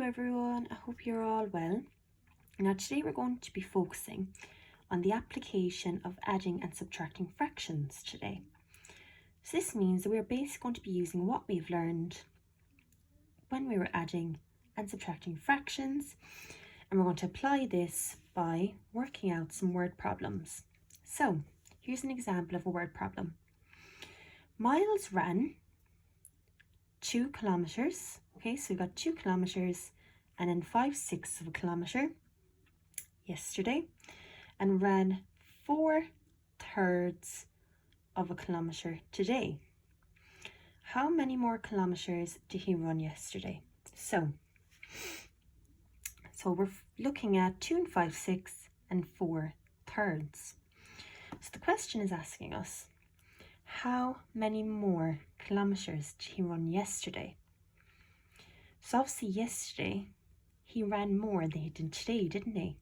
everyone, I hope you're all well. Now today we're going to be focusing on the application of adding and subtracting fractions today. So this means that we're basically going to be using what we've learned when we were adding and subtracting fractions, and we're going to apply this by working out some word problems. So here's an example of a word problem. Miles ran 2 kilometers. Okay, so we've got 2 kilometers and then 5/6 of a kilometer yesterday, and ran 4/3 of a kilometer today. How many more kilometers did he run yesterday? So we're looking at 2 and 5/6 and 4/3. So the question is asking us, how many more kilometers did he run yesterday? So obviously yesterday he ran more than he did today, didn't he?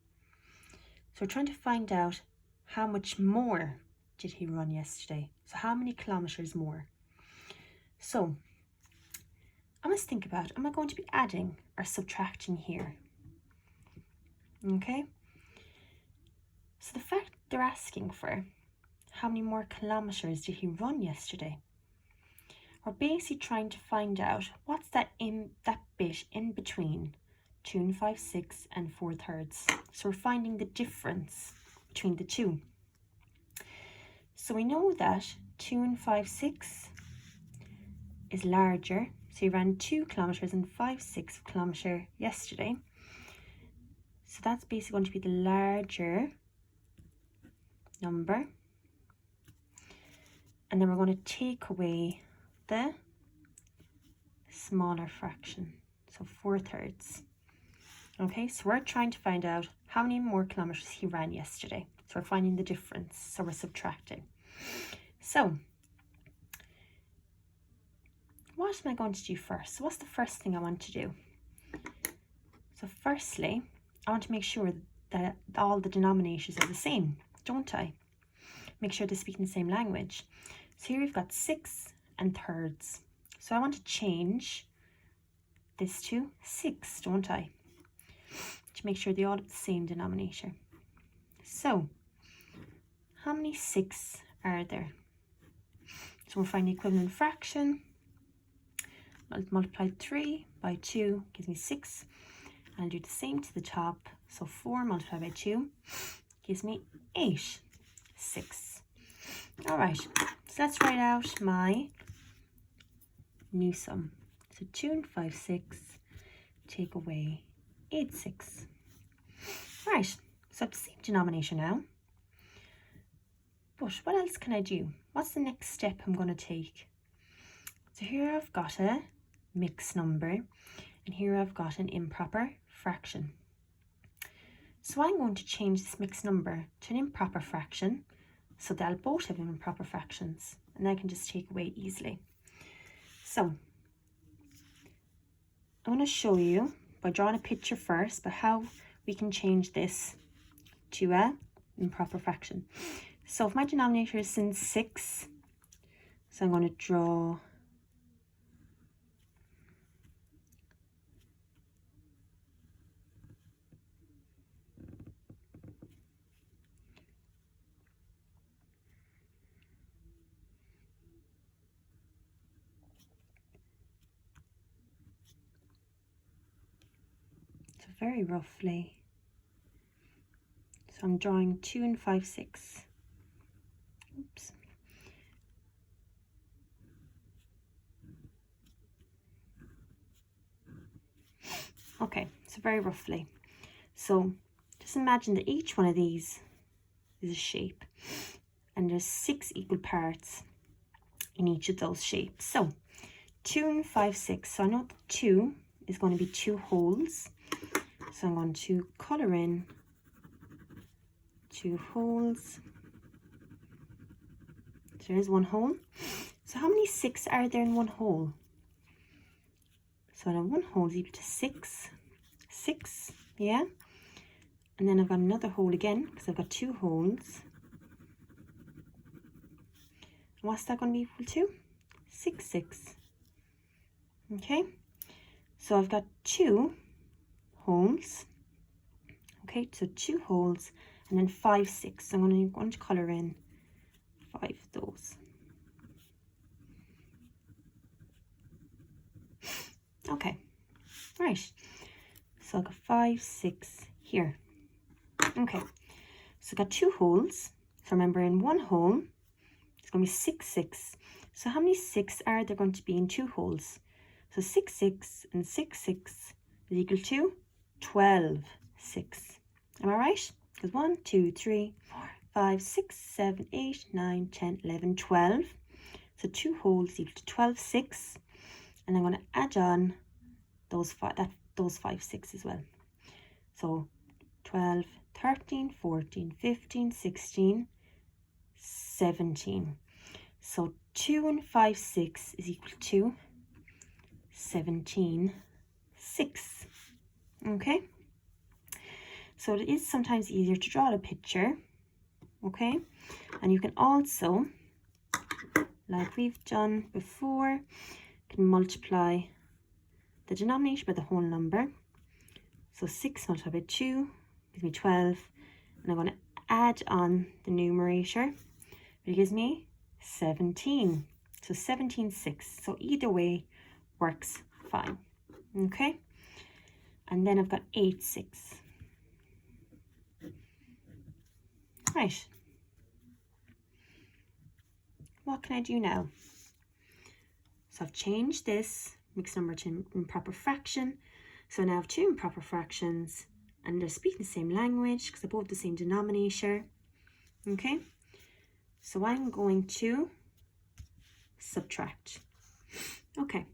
So we're trying to find out how much more did he run yesterday. So how many kilometers more? So I must think about, am I going to be adding or subtracting here? Okay, so the fact they're asking for how many more kilometers did he run yesterday, we're basically trying to find out what's that bit in between 2 and 5/6 and 4/3. So we're finding the difference between the two. So we know that 2 and 5/6 is larger. So he ran 2 kilometers and 5/6 kilometer yesterday. So that's basically going to be the larger number. And then we're going to take away the smaller fraction, so 4/3. Okay, so we're trying to find out how many more kilometers he ran yesterday. So we're finding the difference, so we're subtracting. So what am I going to do first? So what's the first thing I want to do? So firstly, I want to make sure that all the denominators are the same, don't I? Make sure they're speaking the same language. So here we've got 6 and thirds. So I want to change this to 6, don't I? To make sure they all have the same denominator. So how many 6 are there? So we'll find the equivalent fraction. I'll multiply 3 by 2 gives me 6. I'll do the same to the top. So 4 multiplied by 2 gives me 8/6. All right, so let's write out my new sum. So 2 and 5/6 take away 8/6. Right, so I have the same denominator now. But what else can I do? What's the next step I'm going to take? So here I've got a mixed number, and here I've got an improper fraction. So I'm going to change this mixed number to an improper fraction, so they'll both have improper fractions, and I can just take away easily. So I'm going to show you by drawing a picture first about how we can change this to a improper fraction. So if my denominator is in 6, so I'm going to draw very roughly. So I'm drawing 2 and 5/6. Oops. Okay, so very roughly. So just imagine that each one of these is a shape, and there's 6 equal parts in each of those shapes. So 2 and 5/6. So I know that 2 is going to be 2 holes. So I'm going to colour in 2 holes. So there's 1 hole. So how many 6 are there in 1 hole? So now 1 hole is equal to 6. 6, yeah? And then I've got another hole again, because I've got 2 holes. And what's that going to be equal to? 6/6. Okay? So I've got 2 holes. Okay, so 2 holes, and then 5, 6. So I'm going to colour in 5 of those. Okay, right. So I've got 5, 6 here. Okay, so I've got 2 holes. So remember, in 1 hole, it's going to be 6, 6. So how many 6 are there going to be in 2 holes? So 6, 6 and 6, 6 is equal to 12, 6. Am I right? Because 1, 2, 3, 4, 5, 6, 7, 8, 9, 10, 11, 12. So 2 holes equal to 12, 6. And I'm going to add on those 5, 6 as well. So 12, 13, 14, 15, 16, 17. So 2 and 5, 6 is equal to 17, 6. Okay? So it is sometimes easier to draw the picture. Okay? And you can also, like we've done before, can multiply the denominator by the whole number. So 6 multiplied by 2 gives me 12. And I'm going to add on the numerator. It gives me 17. So 17, 6. So either way works fine. Okay? And then I've got 8, 6. Right. What can I do now? So I've changed this mixed number to improper fraction. So now I have 2 improper fractions, and they're speaking the same language because they're both the same denominator. Okay? So I'm going to subtract. Okay.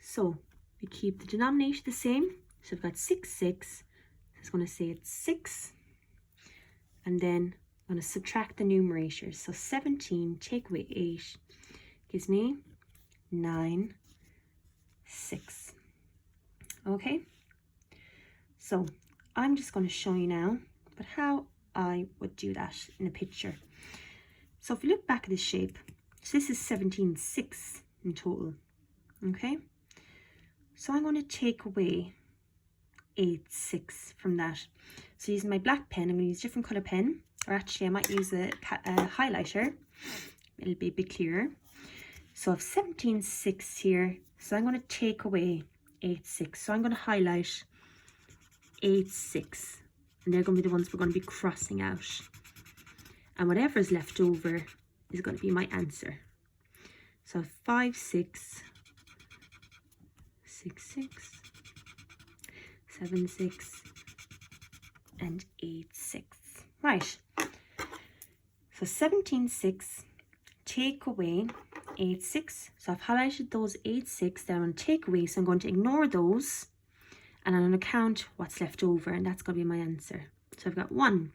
So we keep the denominator the same. So I've got 6, 6. So it's going to say it's 6. And then I'm going to subtract the numerators. So 17 take away 8 gives me 9, 6. Okay, so I'm just going to show you now but how I would do that in a picture. So if you look back at this shape, so this is 17, 6 in total. Okay, so I'm going to take away 8, 6 from that. So using my black pen, I'm going to use a different colour pen, or actually I might use a highlighter. It'll be a bit clearer. So I have 17, 6 here. So I'm going to take away 8, 6. So I'm going to highlight 8, 6. And they're going to be the ones we're going to be crossing out. And whatever is left over is going to be my answer. So 5, 6, 6, 6, 7, 6, and 8, 6. Right. So 17, 6, take away 8, 6. So I've highlighted those 8, 6 that I'm going to take away. So I'm going to ignore those. And I'm going to count what's left over. And that's going to be my answer. So I've got 1,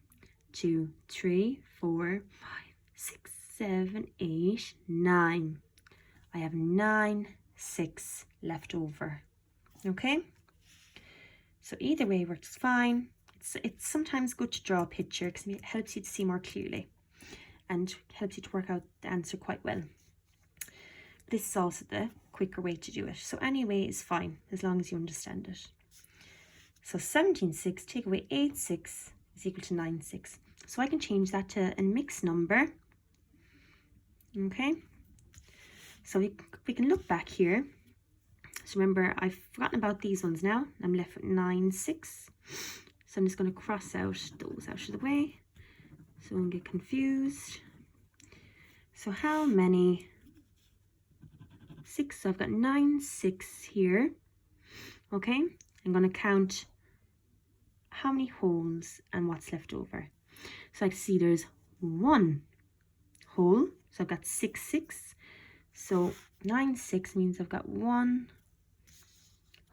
2, 3, 4, 5, 6, 7, 8, 9. I have 9, 6 left over. Okay? So either way works fine. It's sometimes good to draw a picture because it helps you to see more clearly and helps you to work out the answer quite well. This is also the quicker way to do it. So any way is fine as long as you understand it. So 17, 6 take away 8, 6 is equal to 9, 6. So I can change that to a mixed number. Okay. So we can look back here. So remember, I've forgotten about these ones now. I'm left with 9, 6. So I'm just going to cross out those out of the way so I don't get confused. So how many 6? So I've got 9, 6 here. Okay, I'm going to count how many holes and what's left over. So I can see there's 1 hole. So I've got 6, 6. So 9, 6 means I've got 1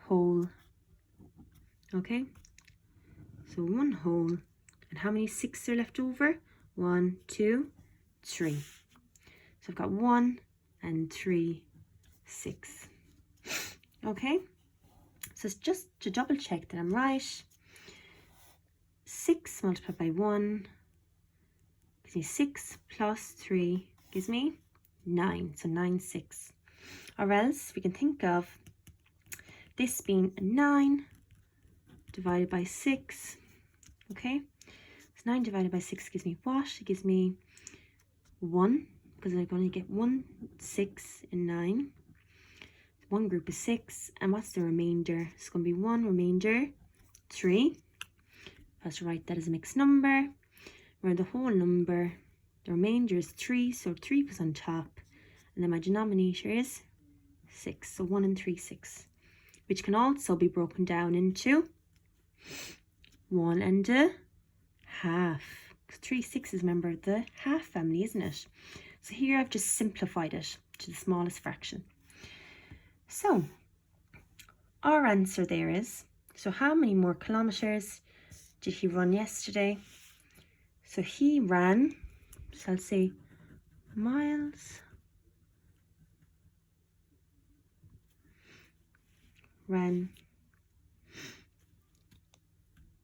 hole. Okay, so 1 hole. And how many 6 are left over? 1, 2, 3. So I've got 1 and 3, 6. Okay, so it's just to double check that I'm right. 6 multiplied by 1 gives me 6 plus 3 gives me 9. So 9, 6. Or else we can think of this being 9 divided by 6. Okay, so 9 divided by 6 gives me what? It gives me 1, because I'm going to get 1, 6, and 9. One group is 6, and what's the remainder? It's going to be 1 remainder 3. I have to write that as a mixed number, where the whole number, the remainder is 3, so 3 goes on top, and then my denominator is 6, so 1 and 3, 6, which can also be broken down into 1 and a half. 3 6 is a member of the half family, isn't it? So here I've just simplified it to the smallest fraction. So our answer there is, so how many more kilometers did he run yesterday? So he ran, so I'll say miles, ran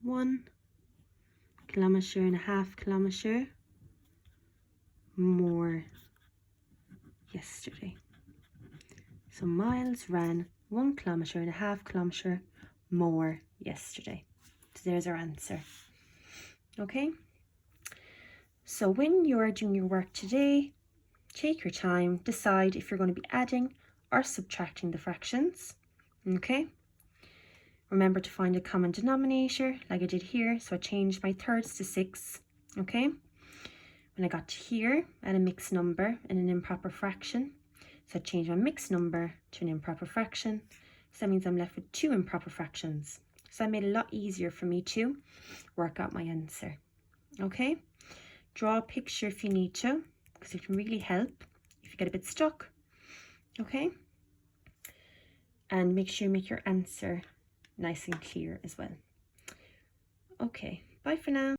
1.5 kilometer more yesterday. So miles ran 1.5 kilometer more yesterday. So there's our answer. Okay, so when you're doing your work today, take your time, decide if you're going to be adding or subtracting the fractions. Okay, remember to find a common denominator like I did here. So I changed my thirds to 6. Okay, when I got to here, I had a mixed number and an improper fraction. So I changed my mixed number to an improper fraction. So that means I'm left with 2 improper fractions. So I made it a lot easier for me to work out my answer. Okay, draw a picture if you need to, because it can really help if you get a bit stuck. Okay, and make sure you make your answer nice and clear as well. Okay, bye for now.